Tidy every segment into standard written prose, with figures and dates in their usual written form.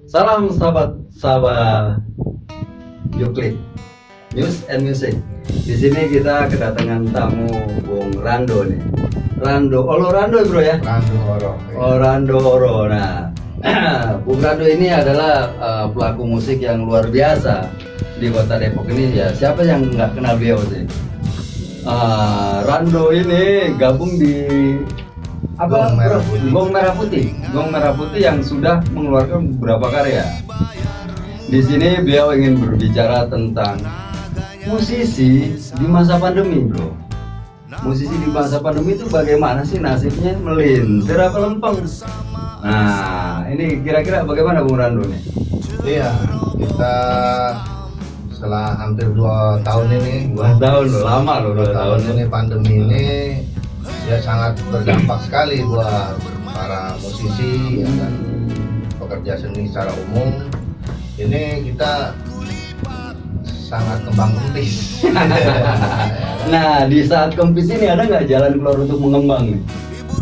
Salam sahabat Yuklik News and Music. Di sini kita kedatangan tamu Bung Rando nih. Rando, Olo Rando bro ya? Rando Oro. Oh Rando Oro. Nah, Bung Rando ini adalah pelaku musik yang luar biasa di kota Depok ini ya. Siapa yang nggak kenal beliau sih? Rando ini gabung di apa? Gong Merah Putih. Gong Merah Putih. Gong Merah Putih yang sudah mengeluarkan beberapa karya. Di sini beliau ingin berbicara tentang musisi di masa pandemi, bro. Musisi di masa pandemi itu bagaimana sih nasibnya, melintir apa lempeng? Nah, ini kira-kira bagaimana Bung Rando nih? Iya, kita setelah hampir 2 tahun ini, 2 tahun loh, lama loh 2 tahun. ini pandemi ini ya sangat berdampak sekali buat para musisi ya kan, pekerja seni secara umum. Ini kita sangat kembang kempis. Nah, di saat kempis ini ada nggak jalan keluar untuk mengembang nih?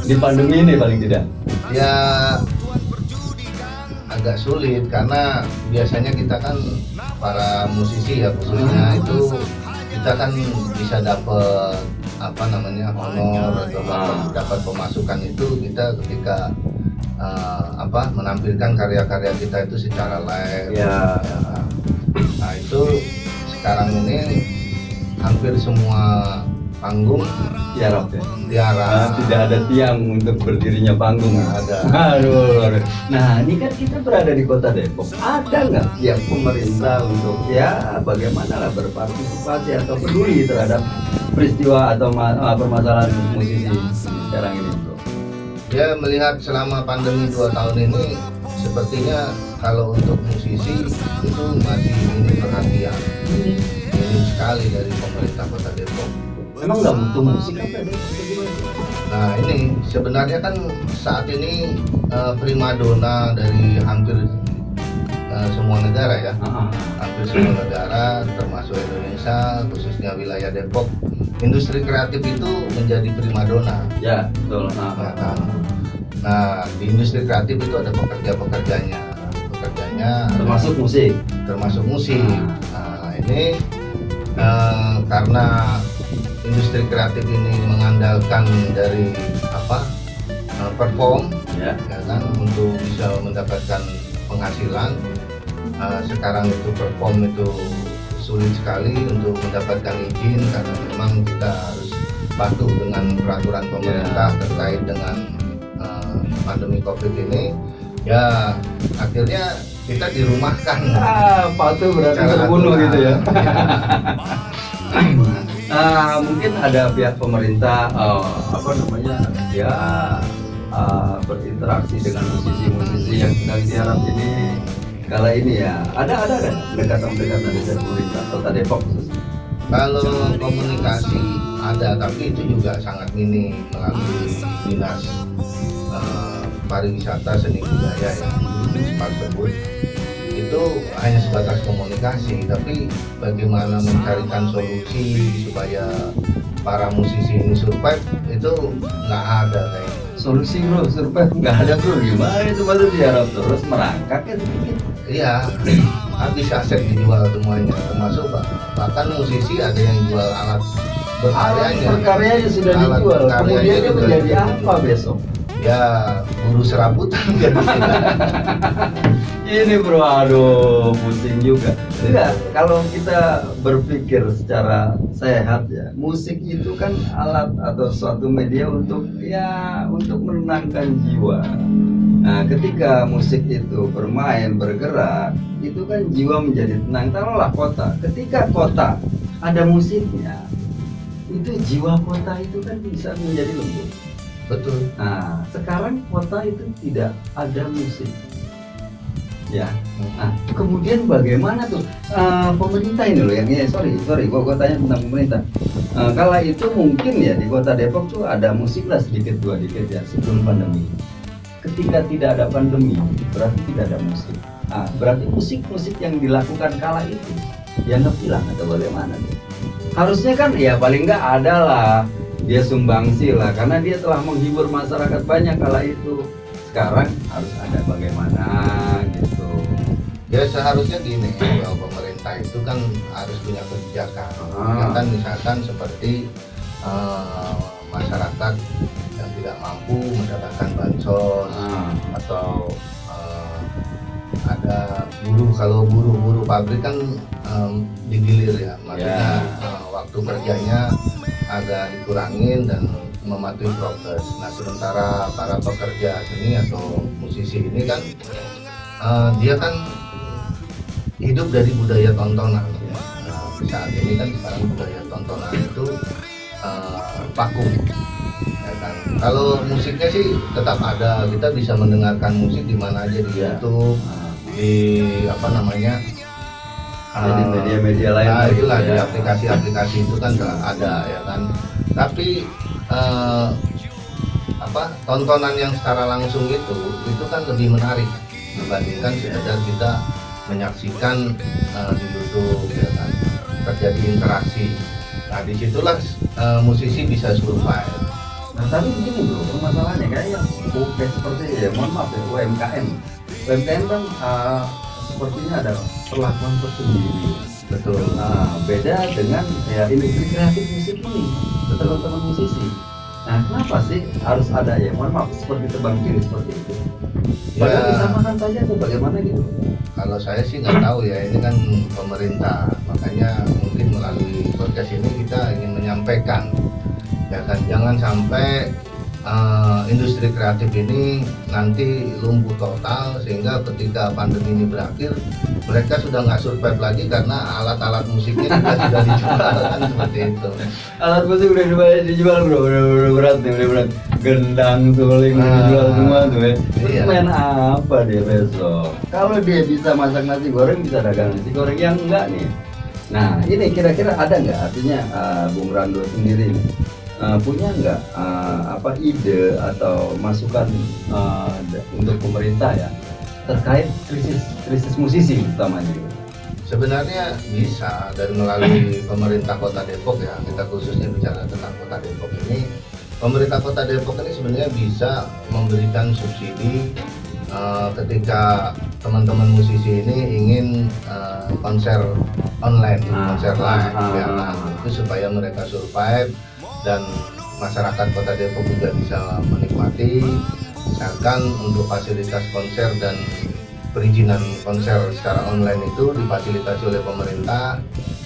Di pandemi ini paling tidak. Ya agak sulit karena biasanya kita kan para musisi ya khususnya itu kita kan bisa dapat apa namanya honor atau dapat pemasukan itu kita ketika menampilkan karya-karya kita itu secara live. Ya. Nah itu sekarang ini hampir semua panggung Tiarap ya. diarah. Tidak ada tiang untuk berdirinya panggung. Nggak ada. Aduh. Nah, ini kan kita berada di kota Depok. Ada nggak tiap pemerintah untuk ya bagaimana lah berpartisipasi atau peduli terhadap peristiwa atau permasalahan musisi sekarang ini, bro? Ya melihat selama pandemi 2 tahun ini sepertinya kalau untuk musisi itu masih minim perhatian, minim sekali dari pemerintah Kota Depok. Emang nggak butuh musik apa ya? Nah ini sebenarnya kan saat ini primadona dari hampir semua negara ya, hampir semua negara termasuk Indonesia, khususnya wilayah Depok. Industri kreatif itu menjadi primadona. Ya, betul. Nah, di industri kreatif itu ada pekerjanya Termasuk musik. termasuk musik. Nah, ini karena industri kreatif ini mengandalkan dari perform, Ya. ya kan, untuk bisa mendapatkan penghasilan. Sekarang itu perform itu sulit sekali untuk mendapatkan izin karena memang kita harus patuh dengan peraturan pemerintah terkait dengan pandemi COVID ini. Ya akhirnya kita dirumahkan. Patuh berarti Secara terbunuh aturan. gitu ya. Mungkin ada pihak pemerintah berinteraksi dengan musisi-musisi yang sedang tiarap ini kala ini ya. Ada pendekatan-pendekatan dari pemerintah Kota Depok khususnya. Kalau komunikasi ada, tapi itu juga sangat minim melalui dinas pariwisata seni budaya ya tersebut. Itu hanya sebatas komunikasi, tapi bagaimana mencarikan solusi supaya para musisi ini survive itu nggak ada kayaknya. Solusi bro, survive nggak ada bro. Gimana itu baru tiarap terus merangkak ya sedikit. Iya, habis aset dijual semuanya, termasuk bahkan musisi ada yang jual alat berkaryanya. Berkaryanya sudah Alat dijual. berkaryanya Kemudian dia juga menjadi dijual. apa besok? Ya buru serabutan kan. Ini bro, aduh pusing juga. Enggak, kalau kita berpikir secara sehat ya, musik itu kan alat atau suatu media untuk menenangkan jiwa. Nah, ketika musik itu bermain, bergerak, itu kan jiwa menjadi tenang. Taruhlah kota, ketika kota ada musiknya, itu jiwa kota itu kan bisa menjadi lembut. Betul. Nah, sekarang kota itu tidak ada musik. Ya. Nah, kemudian bagaimana tuh pemerintah ini loh yang sorry, gua tanya tentang pemerintah. Kala itu mungkin ya di kota Depok tuh ada musik lah sedikit dua dikit ya sebelum pandemi. Ketika tidak ada pandemi, berarti tidak ada musik. Nah, berarti musik yang dilakukan kala itu dianggap hilang atau bagaimana tuh? Harusnya kan ya paling nggak ada lah dia sumbangsi lah karena dia telah menghibur masyarakat banyak kala itu. Sekarang harus ada bagaimana gitu. Ya seharusnya gini, bahwa pemerintah itu kan harus punya kebijakan. Ya kan misalkan seperti masyarakat yang tidak mampu mendapatkan bansos atau ada buruh, kalau buruh pabrik kan digilir ya, maksudnya waktu kerjanya agak dikurangin dan mematuhi prokes. Nah sementara para pekerja seni atau musisi ini kan dia kan hidup dari budaya tontonan. Nah, saat ini kan sekarang budaya tontonan itu vakum. Ya kan? Kalau musiknya sih tetap ada, kita bisa mendengarkan musik di mana aja di YouTube, di apa namanya, di media-media lain. Nah, itulah di aplikasi-aplikasi itu kan ada ya kan. Tapi tontonan yang secara langsung itu kan lebih menarik dibandingkan sekedar kita menyaksikan di YouTube ya kan, terjadi interaksi. Nah disitulah musisi bisa survive. Nah tapi begini bro, permasalahannya kayak yang seperti ya, mohon maaf ya, UMKM kan sepertinya ada perlakuan tersendiri. Betul. Nah beda dengan ya industri kreatif musik ini, teman-teman musisi. Nah kenapa sih harus ada ya, mohon maaf, seperti tebang pilih seperti itu? Padahal disamakan saja atau bagaimana gitu? Kalau saya sih nggak tahu ya, ini kan pemerintah, makanya mungkin melalui podcast ini kita ingin menyampaikan ya kan, jangan sampai industri kreatif ini nanti lumpuh total sehingga ketika pandemi ini berakhir mereka sudah nggak survive lagi karena alat-alat musiknya juga sudah dijual kan, seperti itu. Alat musik udah dijual bro, udah berat nih, udah berat. Gendang, suling dijual semua tuh ya. Terus main apa dia besok? Kalau dia bisa masak nasi goreng, bisa dagang nasi goreng, yang enggak nih. Nah ini kira-kira ada nggak, artinya Bung Rando sendiri nih, punya nggak ide atau masukan untuk pemerintah ya terkait krisis musisi utamanya? Sebenarnya bisa dari melalui pemerintah Kota Depok ya, kita khususnya bicara tentang Kota Depok ini. Pemerintah Kota Depok ini sebenarnya bisa memberikan subsidi ketika teman-teman musisi ini ingin konser online, konser live ya, itu supaya mereka survive dan masyarakat Kota Depok juga bisa menikmati. Misalkan untuk fasilitas konser dan perizinan konser secara online itu difasilitasi oleh pemerintah.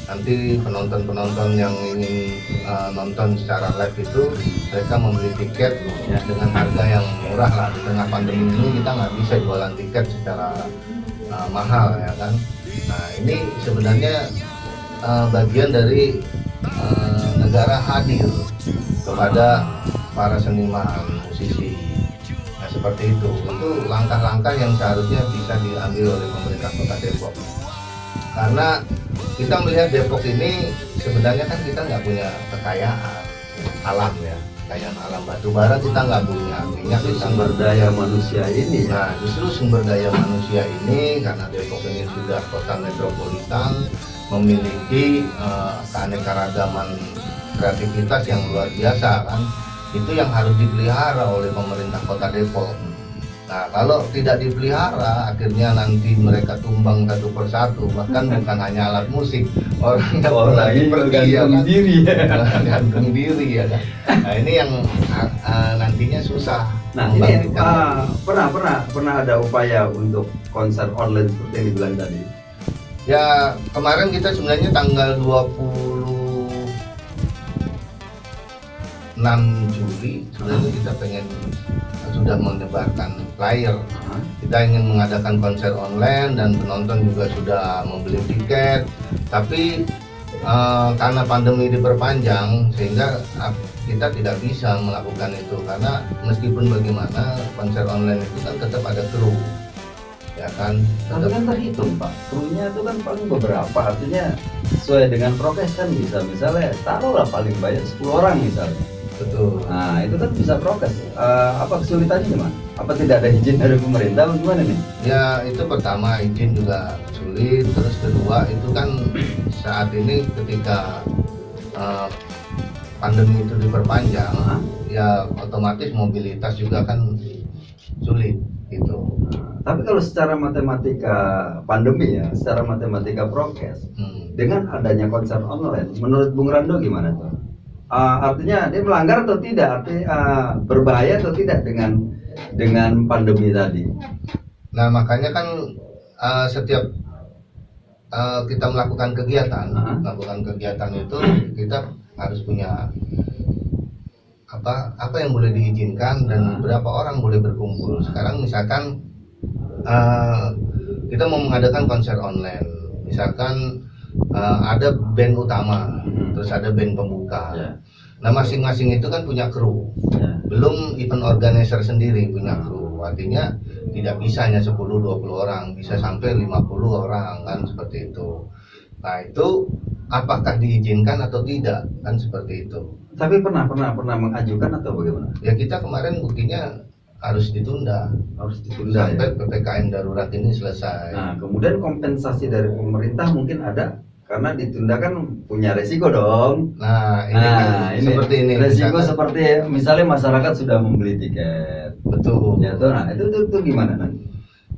Nanti penonton-penonton yang ingin nonton secara live itu mereka membeli tiket ya, dengan harga yang murah lah. Di tengah pandemi ini kita nggak bisa jualan tiket secara mahal ya kan. Nah ini sebenarnya bagian dari negara hadir kepada para seniman musisi. Nah seperti itu langkah-langkah yang seharusnya bisa diambil oleh pemerintah Kota Depok, karena kita melihat Depok ini sebenarnya kan kita nggak punya kekayaan alam ya, kekayaan alam batu bara kita nggak punya, minyak kita sumber daya manusia ini. Nah justru sumber daya manusia ini, karena Depok ini sudah kota metropolitan, memiliki keanekaragaman kreativitas yang luar biasa kan, itu yang harus dipelihara oleh pemerintah Kota Depok. Nah kalau tidak dipelihara akhirnya nanti mereka tumbang satu persatu, bahkan bukan hanya alat musik, orang yang lagi pergi ya kan, gantung diri ya kan. Nah ini yang nantinya susah. Nah ini pernah ada upaya untuk konser online seperti yang dibilang tadi. Ya kemarin kita sebenarnya tanggal 26 Juli sebenarnya kita sudah menyebarkan flyer. Kita ingin mengadakan konser online dan penonton juga sudah membeli tiket. Tapi karena pandemi diperpanjang sehingga kita tidak bisa melakukan itu, karena meskipun bagaimana konser online itu kan tetap ada kru. Ya kan, tapi kan terhitung pak, krunya itu kan paling beberapa, artinya sesuai dengan prokes kan bisa, misalnya taruhlah paling banyak 10 orang misalnya. Betul. Nah itu kan bisa prokes. Apa kesulitannya gimana? Apa tidak ada izin dari pemerintah atau gimana nih? Ya itu pertama, izin juga sulit. Terus kedua itu kan saat ini ketika pandemi itu diperpanjang, ya otomatis mobilitas juga kan sulit. gitu. Tapi kalau secara matematika pandemi ya, secara matematika prokes, dengan adanya konser online, menurut Bung Rando gimana tuh? Artinya dia melanggar atau tidak? Artinya berbahaya atau tidak dengan pandemi tadi? Nah makanya kan setiap kita melakukan kegiatan itu kita harus punya apa yang boleh diizinkan dan berapa orang boleh berkumpul. Sekarang misalkan kita mau mengadakan konser online, misalkan ada band utama, terus ada band pembuka. Nah masing-masing itu kan punya kru, belum event organizer sendiri punya kru. Artinya tidak bisa hanya 10-20 orang, bisa sampai 50 orang kan seperti itu. Nah itu apakah diizinkan atau tidak kan seperti itu. Tapi pernah mengajukan atau bagaimana? Ya kita kemarin buktinya harus ditunda ya? sampai PPKM darurat ini selesai. Nah kemudian kompensasi dari pemerintah mungkin ada, karena ditunda kan punya resiko dong. Nah ini seperti ini. Resiko misalkan, seperti misalnya masyarakat sudah membeli tiket. Betul. Ya tuh, nah itu gimana nanti?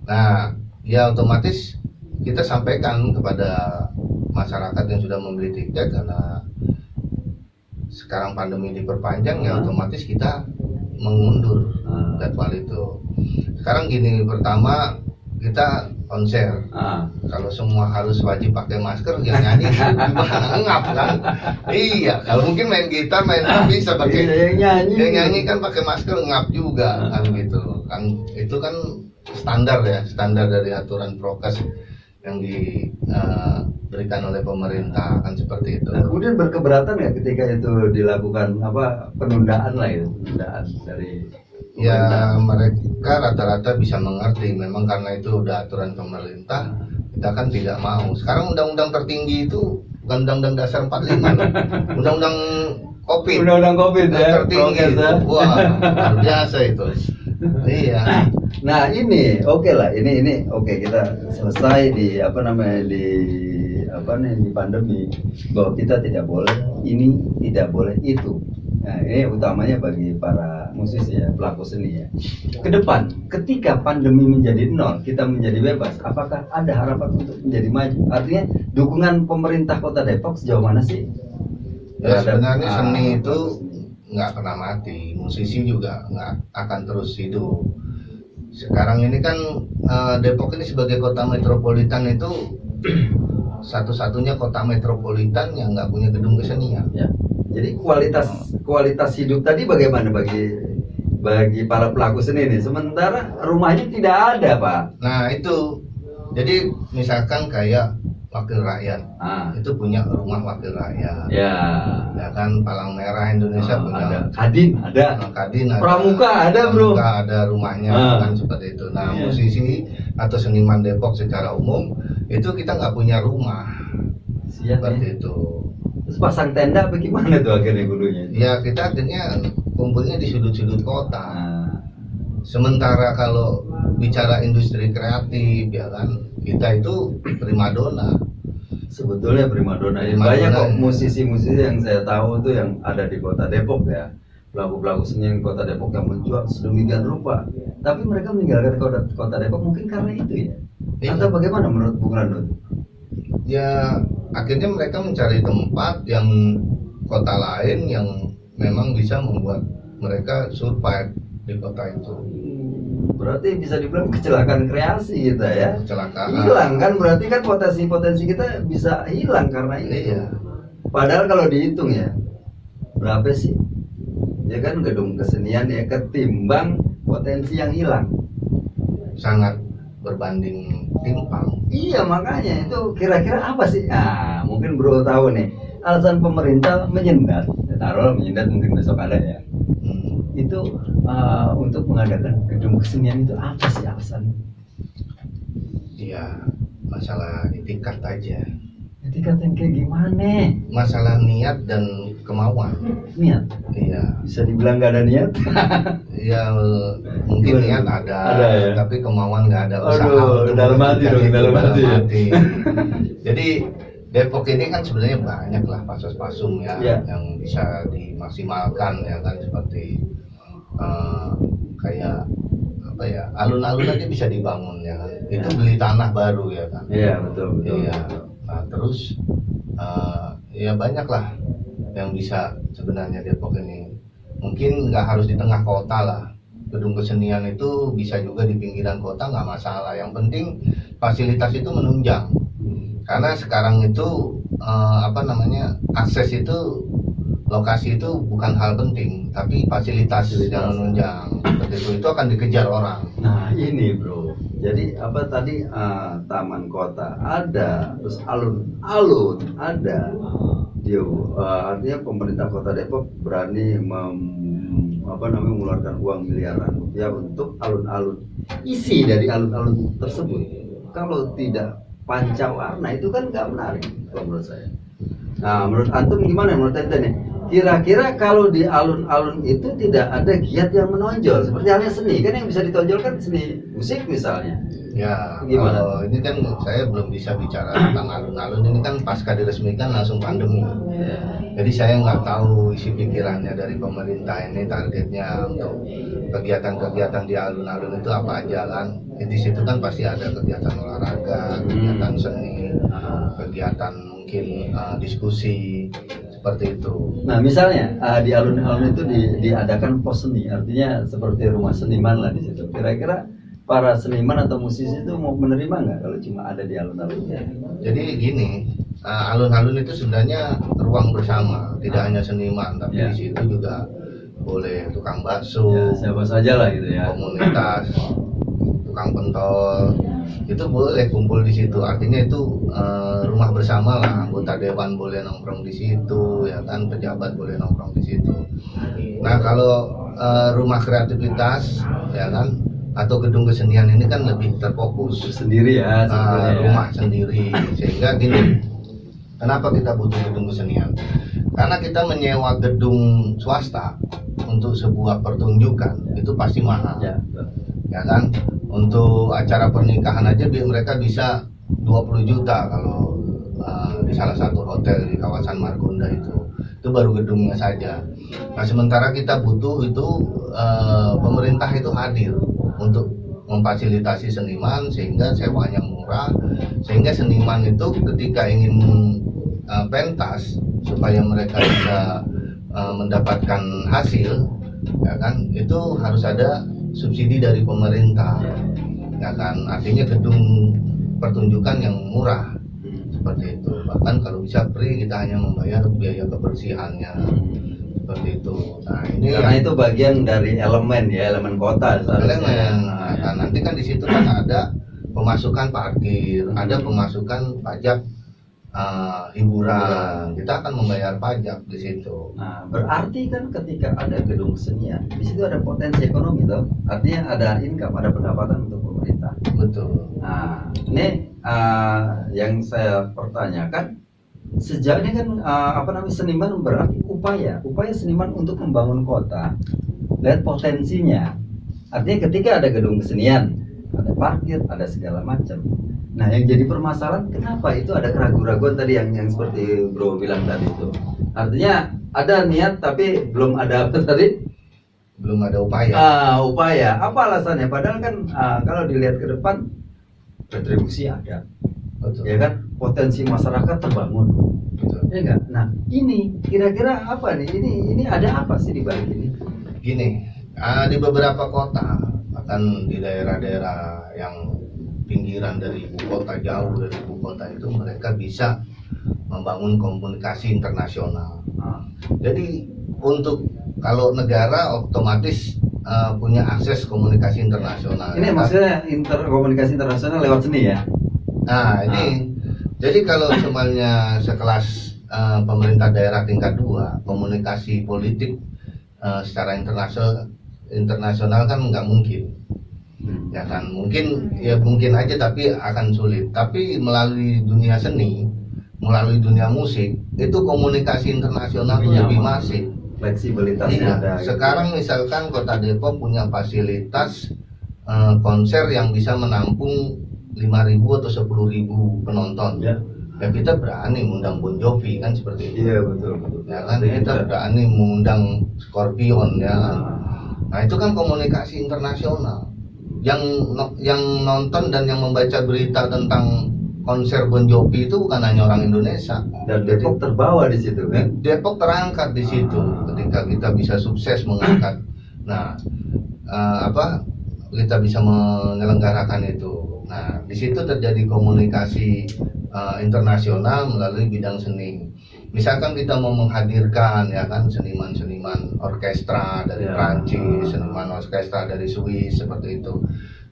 Nah ya otomatis kita sampaikan kepada masyarakat yang sudah membeli tiket, karena sekarang pandemi diperpanjang ya otomatis kita mengundur jadwal itu. Sekarang gini, pertama kita konser, kalau semua harus wajib pakai masker, yang nyanyi ngap kan? Iya, kalau mungkin main gitar, main drum bisa pakai, yang nyanyi kan pakai masker ngap juga kan gitu kan. Itu kan standar ya, standar dari aturan prokes yang diberikan oleh pemerintah kan seperti itu. Nah, kemudian berkeberatan nggak ketika itu dilakukan penundaan lah itu, penundaan dari pemerintah? Ya mereka rata-rata bisa mengerti, memang karena itu udah aturan pemerintah, kita kan tidak mau. Sekarang undang-undang tertinggi itu bukan undang-undang dasar 45, undang-undang COVID. Undang-undang COVID ya, tertinggi itu. Wah, luar biasa itu. Iya. Nah ini oke lah, ini oke, kita selesai di di pandemi, bahwa kita tidak boleh ini, tidak boleh itu. Nah ini utamanya bagi para musisi ya, pelaku seni ya. Ke depan ketika pandemi menjadi nol, kita menjadi bebas, apakah ada harapan untuk menjadi maju? Artinya dukungan pemerintah Kota Depok sejauh mana sih? Ya sebenarnya seni itu nggak pernah mati, musisi juga nggak akan terus hidup. Sekarang ini kan Depok ini sebagai kota metropolitan itu satu-satunya kota metropolitan yang nggak punya gedung kesenian. Ya. Jadi kualitas hidup tadi bagaimana bagi para pelaku seni ini? Sementara rumahnya tidak ada, Pak. Nah itu, jadi misalkan kayak wakil rakyat, itu punya rumah wakil rakyat. Ya kan, Palang Merah Indonesia punya. Ada. Kadin ada. Pramuka ada, bro. Pramuka ada rumahnya, kan seperti itu. Nah musisi atau seniman Depok secara umum itu kita nggak punya rumah. Seperti itu. Terus pasang tenda bagaimana tuh akhirnya dulunya? Ya kita akhirnya kumpulnya di sudut-sudut kota. Sementara kalau bicara industri kreatif ya kan, kita itu primadona. Sebetulnya primadona. Banyak kok musisi-musisi yang saya tahu tuh yang ada di Kota Depok ya, pelaku-pelaku seni yang Kota Depok yang menjual sedemikian rupa. Tapi mereka meninggalkan Kota Depok mungkin karena itu ya. Atau bagaimana menurut Bung Rando? Ya akhirnya mereka mencari tempat yang kota lain yang memang bisa membuat mereka survive di kota itu. Berarti bisa dibilang kecelakaan kreasi kita ya. Kecelakaan. Hilang kan, berarti kan potensi-potensi kita bisa hilang karena ini. Iya. Padahal kalau dihitung ya, berapa sih? Ya kan gedung kesenian ya ketimbang potensi yang hilang. Sangat berbanding timpang. Iya makanya itu kira-kira apa sih? Nah mungkin bro tahu nih alasan pemerintah menyendat. Taruh menyendat mungkin besok ada ya. Itu untuk mengadakan gedung kesenian itu apa sih alasannya? Iya masalah etikat aja. Etikat yang kayak gimana? Masalah niat dan kemauan. Niat? Iya. Bisa dibilang nggak ada niat? Ya mungkin niat ada ya? Tapi kemauan nggak ada. Usaha dalam hati dong, dalam hati. Jadi Depok ini kan sebenarnya banyak lah pasos-pasum ya, yang bisa dimaksimalkan ya kan, seperti kayak apa ya, alun-alun aja bisa dibangun ya kan. Itu beli tanah baru ya kan. Iya betul. Iya. Nah terus ya banyak lah yang bisa sebenarnya Depok ini. Mungkin nggak harus di tengah kota lah. Gedung kesenian itu bisa juga di pinggiran kota, nggak masalah. Yang penting fasilitas itu menunjang. Karena sekarang itu akses itu, lokasi itu bukan hal penting, tapi fasilitas yang menunjang seperti itu akan dikejar orang. Nah ini bro, jadi apa tadi taman kota ada, terus alun-alun ada. Artinya pemerintah Kota Depok berani mengeluarkan uang miliaran rupiah untuk alun-alun. Isi dari alun-alun tersebut, kalau tidak pancawarna itu kan nggak menarik kalau menurut saya. Nah menurut antum gimana, menurut ente nih? Kira-kira kalau di alun-alun itu tidak ada giat yang menonjol, seperti halnya seni, kan yang bisa ditonjolkan seni musik misalnya. Ya, gimana? Kalau ini kan saya belum bisa bicara tentang alun-alun, ini kan pasca diresmikan langsung pandemi. Jadi saya nggak tahu isi pikirannya dari pemerintah ini, targetnya untuk kegiatan-kegiatan di alun-alun itu apa aja kan. Di situ kan pasti ada kegiatan olahraga, kegiatan seni, kegiatan mungkin diskusi, seperti itu. Nah misalnya di alun-alun itu diadakan pos seni, artinya seperti rumah seniman lah di situ. Kira-kira para seniman atau musisi itu mau menerima nggak kalau cuma ada di alun-alun? Jadi gini, alun-alun itu sebenarnya ruang bersama, tidak hanya seniman, tapi di situ juga boleh tukang bakso, siapa saja lah gitu ya, komunitas, tukang pentol, itu boleh kumpul di situ. Artinya itu rumah bersama lah, anggota dewan boleh nongkrong di situ, ya kan, pejabat boleh nongkrong di situ. Nah kalau rumah kreativitas, ya kan, atau gedung kesenian ini kan lebih terfokus sendiri ya, rumah sendiri. Sehingga gini, kenapa kita butuh gedung kesenian? Karena kita menyewa gedung swasta untuk sebuah pertunjukan itu pasti mahal, ya kan. Untuk acara pernikahan aja mereka bisa 20 juta kalau di salah satu hotel di kawasan Margonda itu baru gedungnya saja. Nah sementara kita butuh itu pemerintah itu hadir untuk memfasilitasi seniman sehingga sewanya murah, sehingga seniman itu ketika ingin pentas supaya mereka bisa mendapatkan hasil, ya kan, itu harus ada subsidi dari pemerintah, ya kan. Artinya gedung pertunjukan yang murah seperti itu. Bahkan kalau bisa free, kita hanya membayar biaya kebersihannya seperti itu. Nah ini karena itu bagian dari elemen kota. Elemen. Nah, nanti kan di situ kan ada pemasukan parkir, ada pemasukan pajak hiburan. Kita akan membayar pajak di situ. Nah, berarti kan ketika ada gedung kesenian, di situ ada potensi ekonomi toh. Artinya ada income, ada pendapatan untuk pemerintah. Betul. Nah, ini yang saya pertanyakan, sejak ini kan seniman berarti upaya seniman untuk membangun kota. Lihat potensinya. Artinya ketika ada gedung kesenian, ada parkir, ada segala macam. Nah, yang jadi permasalahan kenapa itu ada keraguan-keraguan tadi yang seperti Bro bilang tadi itu. Artinya ada niat tapi belum ada apa tadi? Belum ada upaya. Upaya. Apa alasannya? Padahal kan kalau dilihat ke depan retribusi ada. Betul. Ya kan? Potensi masyarakat terbangun. Betul. Ya enggak? Nah, ini kira-kira apa nih? Ini ada apa sih di balik ini? Gini, di beberapa kota, bahkan di daerah-daerah yang pinggiran dari ibu kota, jauh dari ibu kota itu, mereka bisa membangun komunikasi internasional. Jadi untuk kalau negara otomatis punya akses komunikasi internasional. Ini maksudnya komunikasi internasional lewat seni ya? Nah ini, jadi kalau semuanya sekelas pemerintah daerah tingkat 2, komunikasi politik secara internasional kan nggak mungkin. Ya kan, mungkin aja tapi akan sulit. Tapi melalui dunia seni, melalui dunia musik, itu komunikasi internasional itu lebih masif. Fleksibilitasnya ada. Sekarang misalkan Kota Depok punya fasilitas konser yang bisa menampung 5.000 atau 10.000 penonton. Ya kita berani mengundang Bon Jovi kan seperti itu. Iya betul. Ya kan, kita berani mengundang Scorpion ya. Nah itu kan komunikasi internasional. yang nonton dan yang membaca berita tentang konser Bon Jovi itu bukan hanya orang Indonesia. Dan Depok terbawa di situ kan? Depok terangkat di situ ketika kita bisa sukses mengangkat. Nah, kita bisa menyelenggarakan itu. Nah, di situ terjadi komunikasi internasional melalui bidang seni. Misalkan kita mau menghadirkan ya kan seniman-seniman orkestra dari Prancis, seniman orkestra dari Swiss seperti itu,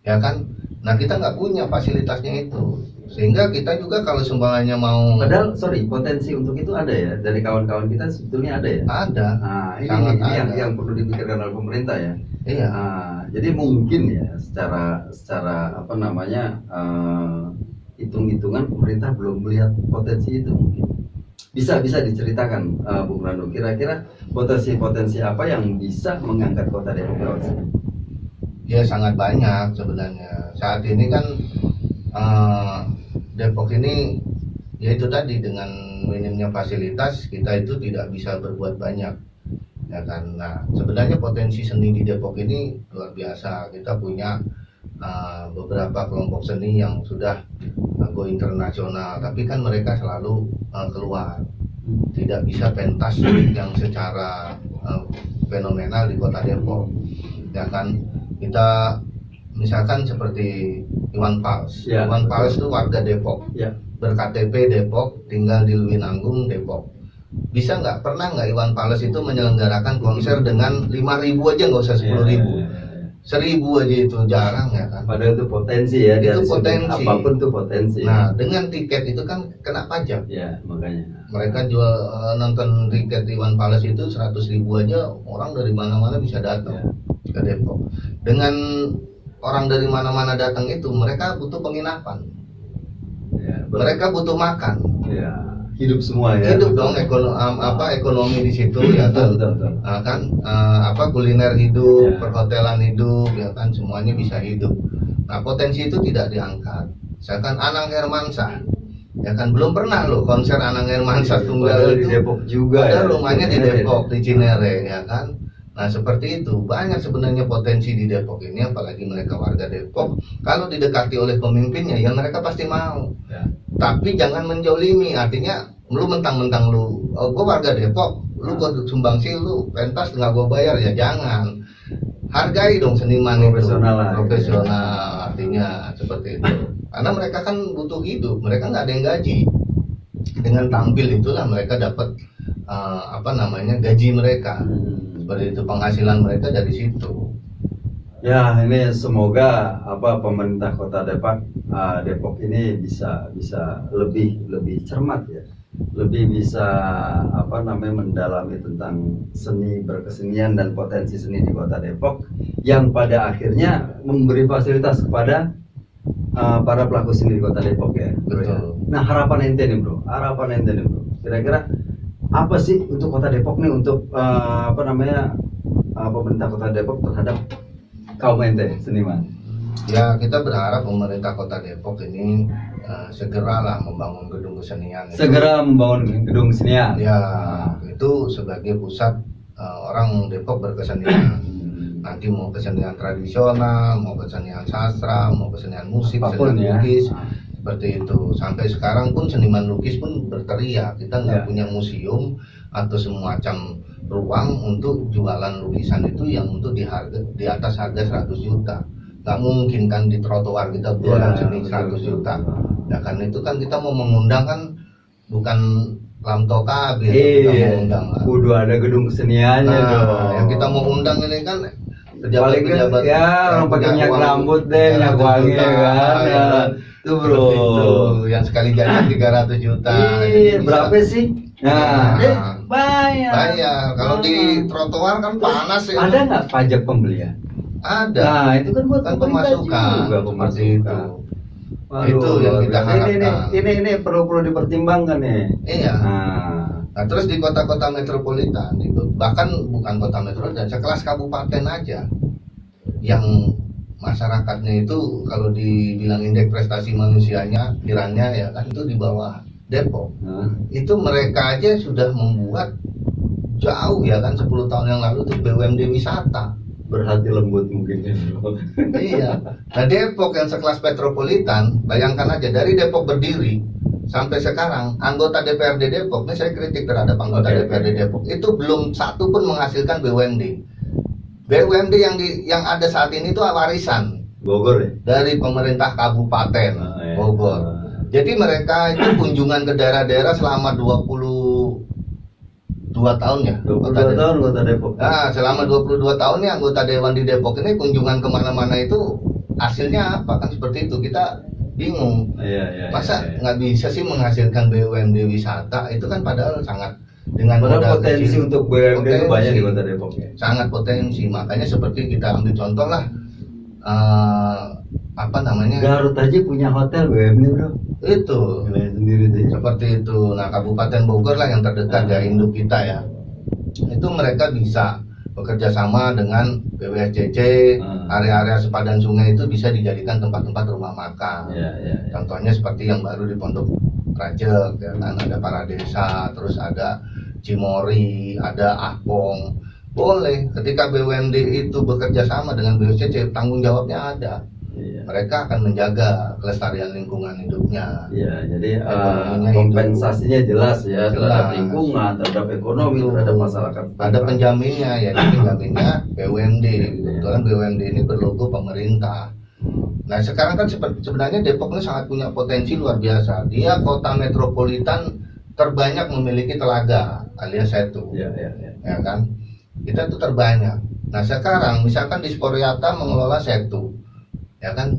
ya kan. Nah, kita nggak punya fasilitasnya itu, sehingga kita juga kalau sumbangannya mau. Padahal potensi untuk itu ada ya dari kawan-kawan kita sebetulnya ada ya. Ada. Nah, Sangat ini ada. yang perlu dipikirkan oleh pemerintah ya. Iya. Jadi mungkin ya secara hitung-hitungan pemerintah belum melihat potensi itu mungkin. Bisa diceritakan Bung Rando, kira-kira potensi apa yang bisa mengangkat kota Depok lewat sini? Ya sangat banyak sebenarnya. Saat ini kan Depok ini ya itu tadi dengan minimnya fasilitas kita itu tidak bisa berbuat banyak. Ya kan. Nah, sebenarnya potensi seni di Depok ini luar biasa. Kita punya beberapa kelompok seni yang sudah go internasional, tapi kan mereka selalu keluar, tidak bisa pentas yang secara fenomenal di kota Depok. Ya kan, kita misalkan seperti Iwan Fals. Ya, Iwan Fals itu warga Depok, ya. berKTP Depok, tinggal di Lewinanggung Depok. Pernah nggak Iwan Fals itu menyelenggarakan konser dengan 5.000 aja, nggak usah 10.000. 1.000 aja itu jarang ya kan. Padahal itu potensi ya. Itu potensi. Apapun itu potensi. Nah, dengan tiket itu kan kena pajak. Ya, makanya. Mereka jual nonton tiket Iwan Fals itu 100.000 aja, orang dari mana-mana bisa datang ke Depok. Dengan orang dari mana-mana datang itu, mereka butuh penginapan. Ya, mereka butuh makan. Ya, hidup semua ya. Hidup dong ekonomi di situ ya kan. Betul. Kuliner hidup, Ya. perhotelan hidup ya kan, semuanya bisa hidup. Nah, potensi itu tidak diangkat. Misalkan Anang Hermansyah ya kan, belum pernah loh konser Anang Hermansyah tunggal di itu. Depok juga Padahal ya. rumahnya di Depok, di Cinere ya kan. Nah, seperti itu. Banyak sebenarnya potensi di Depok ini, apalagi mereka warga Depok. Kalau didekati oleh pemimpinnya, ya mereka pasti mau. Ya. Tapi jangan menjolimi, artinya lu mentang-mentang lu, gue warga Depok, lu gue sumbangsi, lu pentas nggak gue bayar, ya jangan. Hargai dong seniman Profesional itu. lah, Profesional, artinya seperti itu. Karena mereka kan butuh hidup, mereka nggak ada yang gaji. Dengan tampil itulah mereka dapat gaji mereka. Seperti itu, penghasilan mereka dari situ. Ya, ini semoga pemerintah Kota Depok ini bisa lebih cermat ya, lebih bisa mendalami tentang seni, berkesenian dan potensi seni di Kota Depok yang pada akhirnya memberi fasilitas kepada para pelaku seni di Kota Depok ya. Betul. Nah, harapan ente nih bro, kira-kira apa sih untuk Kota Depok nih, untuk pemerintah Kota Depok terhadap kaum ente seniman? Ya, kita berharap pemerintah Kota Depok ini segeralah membangun gedung kesenian. Segera membangun gedung kesenian. Ya, itu sebagai pusat orang Depok berkesenian. Nanti mau kesenian tradisional, mau kesenian sastra, mau kesenian musik, apapun kesenian ya. lukis, seperti itu. Sampai sekarang pun seniman lukis pun berteriak, kita nggak punya museum atau semacam ruang untuk jualan lukisan itu yang untuk di atas harga 100 juta. Nggak mungkin kan di trotoar kita jualan seni 100 juta. Ya kan, itu kan kita mau mengundang kan bukan Lamto Kabir, kita mau undang. Kudu ada gedung keseniannya dong. Yang kita mau undang ini kan pejabat ya, orang pakai minyak rambut deh, minyak wangi kan. Ya. Itu bro. Itu yang sekali jajan 300 juta. Berapa sih? Nah, bayar. Kalau di trotoar kan panas ya. Ada nggak pajak pembelian? Ada. Nah, itu kan buat pemasukan. Seperti itu. Itu yang kita harapkan. Ini perlu dipertimbangkan nih. Iya. Nah, terus di kota-kota metropolitan itu, bahkan bukan kota metropolitan, sekelas kabupaten aja, yang masyarakatnya itu kalau dibilang indeks prestasi manusianya kiranya ya kan itu di bawah Depok. Itu mereka aja sudah membuat jauh ya kan 10 tahun yang lalu itu BUMD wisata. berhati lembut mungkin ya. Iya. Nah Depok yang sekelas metropolitan, bayangkan aja dari Depok berdiri sampai sekarang anggota DPRD Depok, ini saya kritik terhadap anggota DPRD Depok, itu belum satu pun menghasilkan BUMD. BUMD yang ada saat ini itu warisan Bogor ya? dari pemerintah Kabupaten Iya. Bogor. Jadi mereka itu kunjungan ke daerah-daerah selama 22 tahun ya. 22 tahun kota Depok. Nah, selama 22 tahun nih anggota Dewan di Depok ini kunjungan kemana-mana itu hasilnya apa, kan seperti itu, kita bingung. Iya. Masa nggak bisa sih menghasilkan BUMD wisata, itu kan padahal sangat dengan modal potensi kecil. untuk BUMD itu Potensi. banyak di kota Depok ya. Sangat potensi, makanya seperti kita ambil contoh lah, apa namanya, Garut aja punya hotel BUMD bro. itu Wilayah sendiri tuh. seperti itu. Nah Kabupaten Bogor lah yang terdekat ya, induk kita ya, itu mereka bisa bekerja sama dengan BWSCC, area-area sepadan sungai itu bisa dijadikan tempat-tempat rumah makan. Iya. Contohnya seperti yang baru di Pondok Rajek, ya kan, ada Paradesa, terus ada Cimori, ada Ahpong. Boleh, ketika BUMD itu bekerja sama dengan BWSCC, tanggung jawabnya ada. Iya. Mereka akan menjaga kelestarian lingkungan hidupnya. Iya, jadi Ekonominya kompensasinya jelas ya, terhadap Jelas. lingkungan, terhadap ekonomi, terhadap masyarakat. Ada penjaminnya, ya penjaminnya BUMD. Kebetulan BUMD ini berlogo pemerintah. Nah sekarang kan sebenarnya Depok ini sangat punya potensi luar biasa. Dia kota metropolitan terbanyak memiliki telaga alias setu, Iya. ya kan? Kita tuh terbanyak. Nah sekarang misalkan Disporiata mengelola setu, ya kan?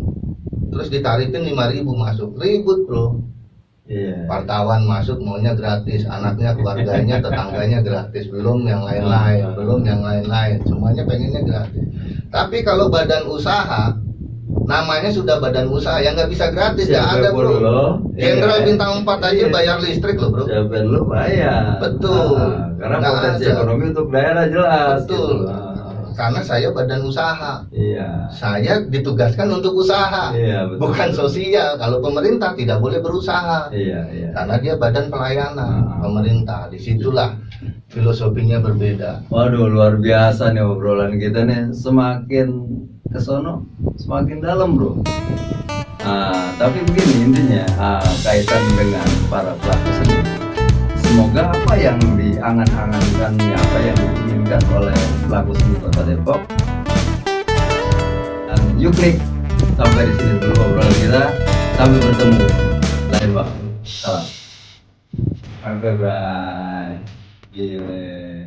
Terus ditarifin 5.000 masuk, ribut bro. Iya. Wartawan masuk maunya gratis, anaknya, keluarganya, tetangganya gratis, belum yang lain-lain, semuanya pengennya gratis. Tapi kalau badan usaha, namanya sudah badan usaha, yang nggak bisa gratis, nggak ada bro. Jenderal bintang 4 aja bayar listrik loh bro. Siapa lu bayar? Betul. Karena Nggak potensi ada. ekonomi untuk daerah jelas. Betul. Gitu. Karena saya badan usaha, Iya. saya ditugaskan untuk usaha, Iya, betul. bukan sosial. Kalau pemerintah tidak boleh berusaha, Iya. karena dia badan pelayanan pemerintah. Disitulah filosofinya berbeda. Waduh, luar biasa nih obrolan kita nih. Semakin kesono, semakin dalam bro. Tapi begini intinya, kaitan dengan para pelaku seni. Semoga apa yang diangan-angankan, apa yang diinginkan oleh pelaku seni Kota Depok. Dan yuk klik sampai di sini dulu obrolan kita. Sampai bertemu lain waktu. Salam. Bye bye. Gile.